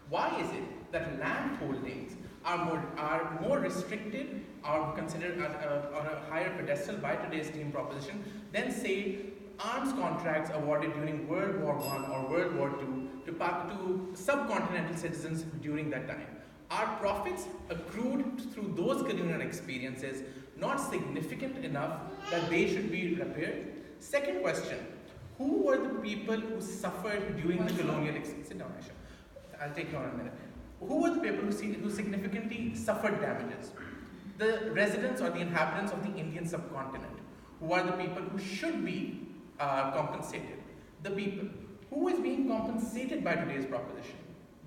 Why is it that land holdings are more restricted, are considered on a higher pedestal by today's team proposition than, say, arms contracts awarded during World War I or World War II to subcontinental citizens during that time? Are profits accrued through those colonial experiences not significant enough that they should be repaired? Second question, who were the people who suffered during the colonial experience? Sit down, Aisha. I'll take you on a minute. Who were the people who significantly suffered damages? The residents or the inhabitants of the Indian subcontinent, who are the people who should be compensated. The people. Who is being compensated by today's proposition?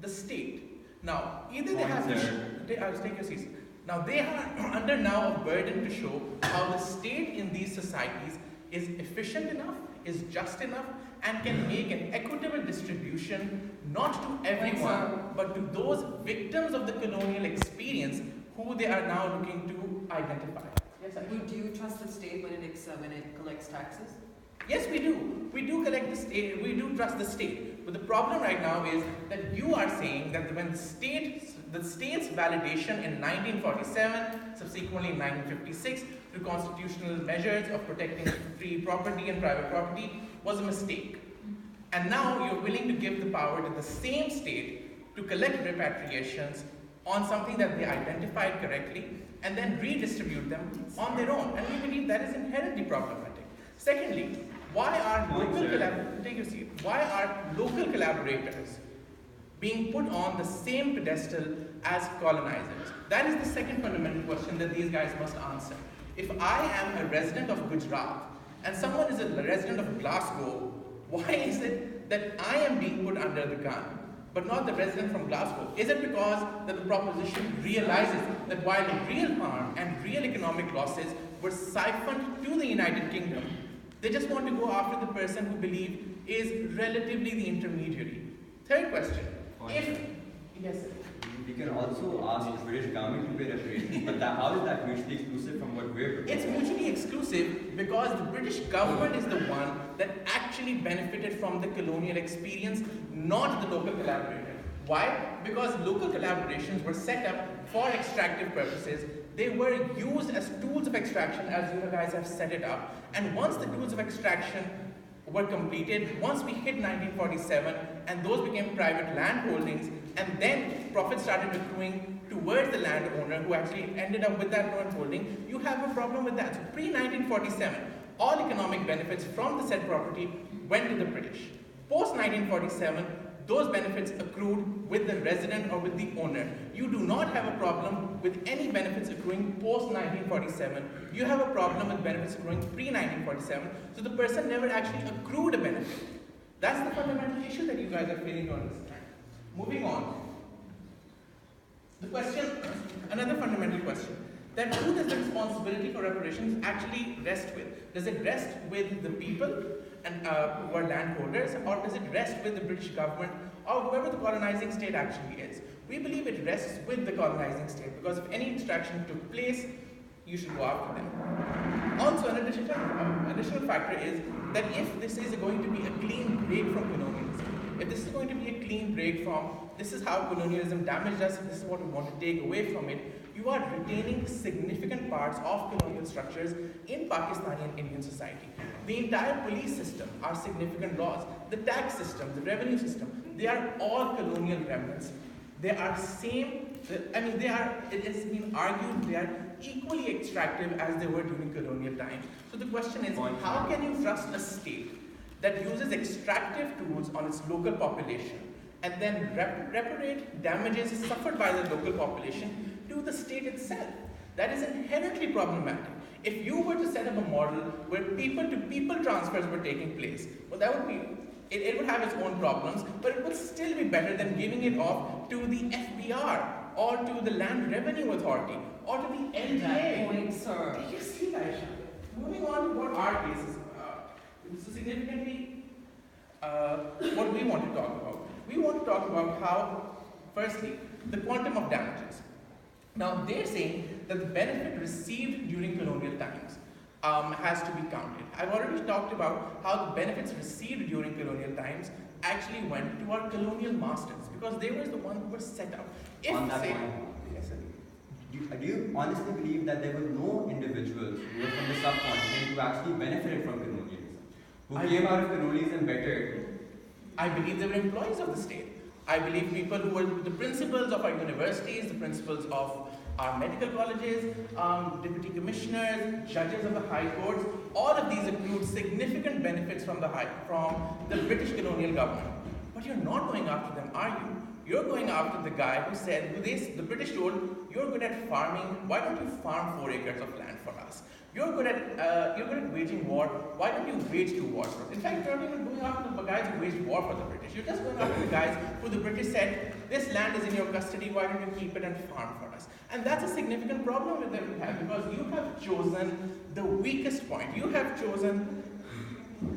The state. Now, either they have to, I'll take your seats. Now, they are under now a burden to show how the state in these societies is efficient enough, is just enough, and can make an equitable distribution not to everyone, but to those victims of the colonial experience who they are now looking to identify. Yes, Do you trust the state when it collects taxes? Yes, we do. We do collect the state. We do trust the state. But the problem right now is that you are saying that when the state's validation in 1947, subsequently in 1956, through constitutional measures of protecting free property and private property, was a mistake. And now you're willing to give the power to the same state to collect repatriations on something that they identified correctly and then redistribute them on their own. And we believe that is inherently problematic. Secondly, why are local collaborators being put on the same pedestal as colonizers? That is the second fundamental question that these guys must answer. If I am a resident of Gujarat and someone is a resident of Glasgow, why is it that I am being put under the gun, but not the resident from Glasgow? Is it because that the proposition realizes that while real harm and real economic losses were siphoned to the United Kingdom, they just want to go after the person who believe is relatively the intermediary? Third question. Yes, sir. We can also ask the British government to pay reparations, but how is that mutually exclusive from what we're proposing? It's mutually exclusive because the British government is the one that actually benefited from the colonial experience, not the local collaborator. Why? Because local collaborations were set up for extractive purposes. They were used as tools of extraction, as you guys have set it up. And once the tools of extraction were completed, once we hit 1947, and those became private land holdings, and then profits started accruing towards the landowner who actually ended up with that land holding, you have a problem with that. So pre-1947, all economic benefits from the said property went to the British. Post-1947, those benefits accrued with the resident or with the owner. You do not have a problem with any benefits accruing post-1947. You have a problem with benefits accruing pre-1947, so the person never actually accrued a benefit. That's the fundamental issue that you guys are failing to understand. Moving on. The question, another fundamental question, that who does the responsibility for reparations actually rest with? Does it rest with the people and who are landholders, or does it rest with the British government or whoever the colonizing state actually is? We believe it rests with the colonizing state, because if any extraction took place, you should go after them. Also, an additional factor is that if this is going to be a clean break from colonialism, if this is going to be a clean break from this is how colonialism damaged us, this is what we want to take away from it, you are retaining significant parts of colonial structures in Pakistani and Indian society. The entire police system are significant laws. The tax system, the revenue system, they are all colonial remnants. They are it has been argued they are equally extractive as they were during colonial times. So the question is, how can you trust a state that uses extractive tools on its local population and then reparate damages suffered by the local population to the state itself? That is inherently problematic. If you were to set up a model where people-to-people transfers were taking place, well, that would be, it would have its own problems, but it would still be better than giving it off to the FBR or to the Land Revenue Authority or to the LGA. That point, sir. Do you see, Aisha? Moving on to what our case is, so significantly, what we want to talk about. We want to talk about how, firstly, the quantum of damages. Now, they're saying that the benefit received during colonial times has to be counted. I've already talked about how the benefits received during colonial times, actually went to our colonial masters because they were the ones who were set up. If On that say, point, yes, sir. do you honestly believe that there were no individuals who were from the subcontinent who actually benefited from colonialism? Who came out of colonialism better? I believe they were employees of the state. I believe people who were the principals of our universities, the principals of our medical colleges, deputy commissioners, judges of the high courts, all of these accrued significant benefits from the British colonial government. But you're not going after them, are you? You're going after the guy who said, the British told, you're good at farming, why don't you farm 4 acres of land for us? You're good at waging war, why don't you wage 2 wars for us? In fact, you're not even going after the guys who waged war for the British. You're just going after the guys who the British said, this land is in your custody, why don't you keep it and farm for us? And that's a significant problem with them we have, because you have chosen the weakest point. You have chosen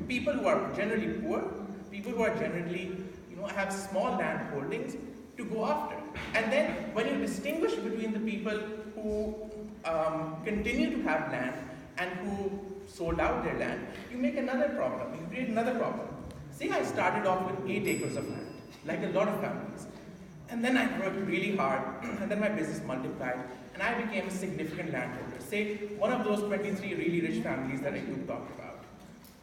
people who are generally poor, people who are generally, have small land holdings to go after. And then when you distinguish between the people who continue to have land and who sold out their land, you make another problem, you create another problem. See, I started off with 8 acres of land, like a lot of families. And then I worked really hard, and then my business multiplied, and I became a significant landholder. Say, one of those 23 really rich families that I talked about.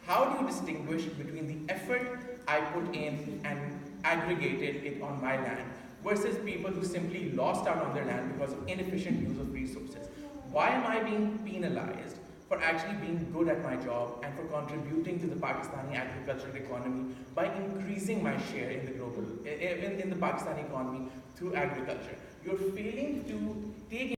How do you distinguish between the effort I put in and aggregated it on my land versus people who simply lost out on their land because of inefficient use of resources? Why am I being penalized for actually being good at my job and for contributing to the Pakistani agricultural economy by increasing my share in the Pakistani economy through agriculture? You're failing to take